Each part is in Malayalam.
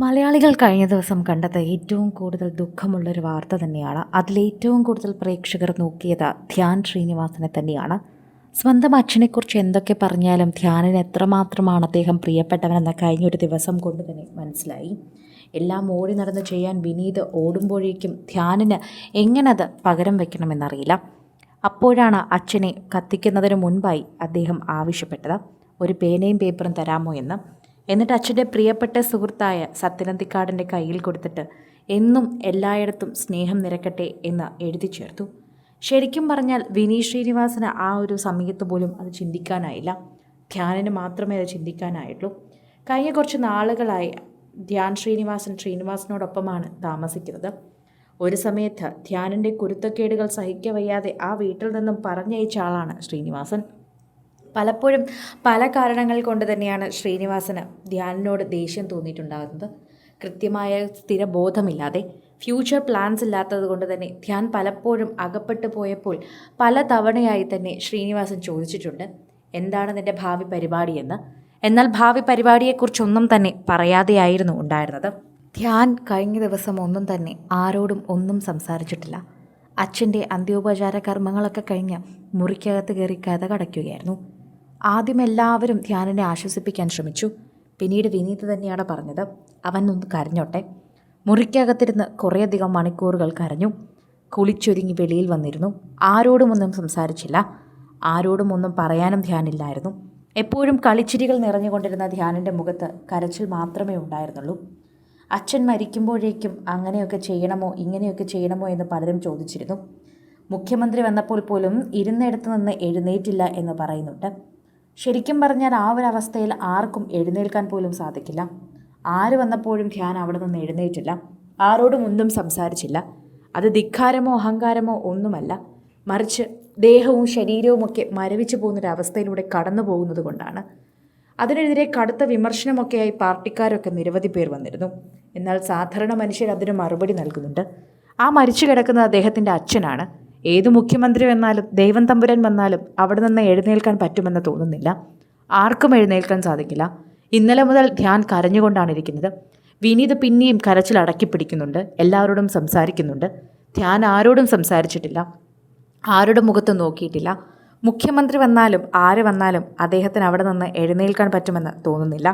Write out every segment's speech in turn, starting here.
മലയാളികൾ കഴിഞ്ഞ ദിവസം കണ്ടത് ഏറ്റവും കൂടുതൽ ദുഃഖമുള്ളൊരു വാർത്ത തന്നെയാണ്. അതിലേറ്റവും കൂടുതൽ പ്രേക്ഷകർ നോക്കിയത് ധ്യാൻ ശ്രീനിവാസനെ തന്നെയാണ്. സ്വന്തം അച്ഛനെക്കുറിച്ച് എന്തൊക്കെ പറഞ്ഞാലും ധ്യാനിന് എത്രമാത്രമാണ് അദ്ദേഹം പ്രിയപ്പെട്ടവനെന്ന് കഴിഞ്ഞൊരു ദിവസം കൊണ്ട് തന്നെ മനസ്സിലായി. എല്ലാം ഓടി നടന്ന് ചെയ്യാൻ വിനീത് ഓടുമ്പോഴേക്കും ധ്യാനിന് എങ്ങനത് പകരം വയ്ക്കണമെന്നറിയില്ല. അപ്പോഴാണ് അച്ഛനെ കത്തിക്കുന്നതിന് മുൻപായി അദ്ദേഹം ആവശ്യപ്പെട്ടത്, ഒരു പേനയും പേപ്പറും തരാമോ എന്ന്. എന്നിട്ട് അച്ഛൻ്റെ പ്രിയപ്പെട്ട സുഹൃത്തായ സത്യനന്ദിക്കാടിൻ്റെ കയ്യിൽ കൊടുത്തിട്ട് എന്നും എല്ലായിടത്തും സ്നേഹം നിരക്കട്ടെ എന്ന് എഴുതി ചേർത്തു. ശരിക്കും പറഞ്ഞാൽ വിനീത് ശ്രീനിവാസന് ആ ഒരു സമയത്ത് പോലും അത് ചിന്തിക്കാനായില്ല. ധ്യാനിന് മാത്രമേ അത് ചിന്തിക്കാനായിട്ടുള്ളൂ. കഴിഞ്ഞ കുറച്ച് നാളുകളായി ധ്യാൻ ശ്രീനിവാസനോടൊപ്പമാണ് താമസിക്കുന്നത്. ഒരു സമയത്ത് ധ്യാനിൻ്റെ കുരുത്തക്കേടുകൾ സഹിക്കവയ്യാതെ ആ വീട്ടിൽ നിന്നും പറഞ്ഞയച്ച ആളാണ് ശ്രീനിവാസൻ. പലപ്പോഴും പല കാരണങ്ങൾ കൊണ്ട് തന്നെയാണ് ശ്രീനിവാസന് ധ്യാനിനോട് ദേഷ്യം തോന്നിയിട്ടുണ്ടാകുന്നത്. കൃത്യമായ സ്ഥിരബോധമില്ലാതെ, ഫ്യൂച്ചർ പ്ലാൻസ് ഇല്ലാത്തത് കൊണ്ട് തന്നെ ധ്യാൻ പലപ്പോഴും അകപ്പെട്ടു പോയപ്പോൾ പല തവണയായി തന്നെ ശ്രീനിവാസൻ ചോദിച്ചിട്ടുണ്ട്, എന്താണ് നിൻ്റെ ഭാവി പരിപാടിയെന്ന്. എന്നാൽ ഭാവി പരിപാടിയെക്കുറിച്ചൊന്നും തന്നെ പറയാതെയായിരുന്നു ഉണ്ടായിരുന്നത്. ധ്യാൻ കഴിഞ്ഞ ദിവസം ഒന്നും തന്നെ ആരോടും ഒന്നും സംസാരിച്ചിട്ടില്ല. അച്ഛൻ്റെ അന്ത്യോപചാര കർമ്മങ്ങളൊക്കെ കഴിഞ്ഞ് മുറിക്കകത്ത് കയറി കഥ കടയ്ക്കുകയായിരുന്നു. ആദ്യം എല്ലാവരും ധ്യാനിനെ ആശ്വസിപ്പിക്കാൻ ശ്രമിച്ചു. പിന്നീട് വിനീത് തന്നെയാണ് പറഞ്ഞത്, അവൻ ഒന്ന് കരഞ്ഞോട്ടെ. മുറിക്കകത്തിരുന്ന് കുറേയധികം മണിക്കൂറുകൾ കരഞ്ഞു. കുളിച്ചൊരുങ്ങി വെളിയിൽ വന്നിരുന്നു. ആരോടുമൊന്നും സംസാരിച്ചില്ല. ആരോടും ഒന്നും പറയാനും ധ്യാനില്ലായിരുന്നു. എപ്പോഴും കളിച്ചിരികൾ നിറഞ്ഞുകൊണ്ടിരുന്ന ധ്യാനിൻ്റെ മുഖത്ത് കരച്ചിൽ മാത്രമേ ഉണ്ടായിരുന്നുള്ളൂ. അച്ഛൻ മരിക്കുമ്പോഴേക്കും അങ്ങനെയൊക്കെ ചെയ്യണമോ ഇങ്ങനെയൊക്കെ ചെയ്യണമോ എന്ന് പലരും ചോദിച്ചിരുന്നു. മുഖ്യമന്ത്രി വന്നപ്പോൾ പോലും ഇരുന്നിടത്ത് നിന്ന് എഴുന്നേറ്റില്ല എന്ന് പറയുന്നുണ്ട്. ശരിക്കും പറഞ്ഞാൽ ആ ഒരു അവസ്ഥയിൽ ആർക്കും എഴുന്നേൽക്കാൻ പോലും സാധിക്കില്ല. ആര് വന്നപ്പോഴും ധ്യാൻ അവിടെ നിന്ന് എഴുന്നേറ്റില്ല. ആരോടും ഒന്നും സംസാരിച്ചില്ല. അത് ധിക്കാരമോ അഹങ്കാരമോ ഒന്നുമല്ല, മറിച്ച് ദേഹവും ശരീരവുമൊക്കെ മരവിച്ചു പോകുന്നൊരവസ്ഥയിലൂടെ കടന്നു പോകുന്നത് കൊണ്ടാണ്. അതിനെതിരെ കടുത്ത വിമർശനമൊക്കെയായി പാർട്ടിക്കാരൊക്കെ നിരവധി പേർ വന്നിരുന്നു. എന്നാൽ സാധാരണ മനുഷ്യർ അതിന് മറുപടി നൽകുന്നുണ്ട്. ആ മരിച്ചു കിടക്കുന്നത് അദ്ദേഹത്തിൻ്റെ അച്ഛനാണ്. ഏതു മുഖ്യമന്ത്രി വന്നാലും ദൈവം തമ്പുരാൻ വന്നാലും അവിടെ നിന്ന് എഴുന്നേൽക്കാൻ പറ്റുമെന്ന് തോന്നുന്നില്ല. ആർക്കും എഴുന്നേൽക്കാൻ സാധിക്കില്ല. ഇന്നലെ മുതൽ ധ്യാൻ കരഞ്ഞുകൊണ്ടാണ് ഇരിക്കുന്നത്. വിനീത് പിന്നെയും കരച്ചിൽ അടക്കി പിടിക്കുന്നുണ്ട്. എല്ലാവരോടും സംസാരിക്കുന്നുണ്ട്. ധ്യാൻ ആരോടും സംസാരിച്ചിട്ടില്ല. ആരുടെ മുഖത്ത് നോക്കിയിട്ടില്ല. മുഖ്യമന്ത്രി വന്നാലും ആര് വന്നാലും അദ്ദേഹത്തിന് അവിടെ നിന്ന് എഴുന്നേൽക്കാൻ പറ്റുമെന്ന് തോന്നുന്നില്ല.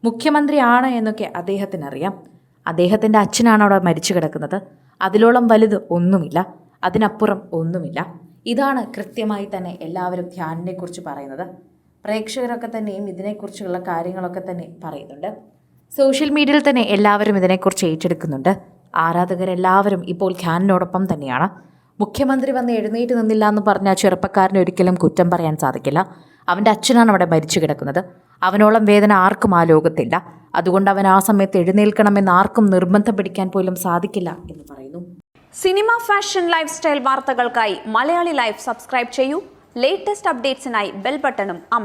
മുഖ്യമന്ത്രിയാണ് എന്നൊക്കെ അദ്ദേഹത്തിനറിയാം. അദ്ദേഹത്തിൻ്റെ അച്ഛനാണ് അവിടെ മരിച്ചു കിടക്കുന്നത്. അതിലോളം വലുത് ഒന്നുമില്ല, അതിനപ്പുറം ഒന്നുമില്ല. ഇതാണ് കൃത്യമായി തന്നെ എല്ലാവരും ധ്യാനിനെക്കുറിച്ച് പറയുന്നത്. പ്രേക്ഷകരൊക്കെ തന്നെയും ഇതിനെക്കുറിച്ചുള്ള കാര്യങ്ങളൊക്കെ തന്നെ പറയുന്നുണ്ട്. സോഷ്യൽ മീഡിയയിൽ തന്നെ എല്ലാവരും ഇതിനെക്കുറിച്ച് ഏറ്റെടുക്കുന്നുണ്ട്. ആരാധകരെല്ലാവരും ഇപ്പോൾ ധ്യാനിനോടൊപ്പം തന്നെയാണ്. മുഖ്യമന്ത്രി വന്ന് എഴുന്നേറ്റ് നിന്നില്ല എന്ന് പറഞ്ഞാൽ ചെറുപ്പക്കാരനെ ഒരിക്കലും കുറ്റം പറയാൻ സാധിക്കില്ല. അവൻ്റെ അച്ഛനാണ് അവിടെ മരിച്ചു കിടക്കുന്നത്. അവനോളം വേദന ആർക്കും ആ ലോകത്തില്ല. അതുകൊണ്ട് അവൻ ആ സമയത്ത് എഴുന്നേൽക്കണമെന്ന് ആർക്കും നിർബന്ധം പിടിക്കാൻ പോലും സാധിക്കില്ല എന്ന് പറയുന്നു. സിനിമ, ഫാഷൻ, ലൈഫ് സ്റ്റൈൽ വാർത്തകൾക്കായി മലയാളി ലൈഫ് സബ്സ്ക്രൈബ് ചെയ്യൂ. ലേറ്റസ്റ്റ് അപ്ഡേറ്റ്സിനായി ബെൽ ബട്ടണും അമർത്തുക.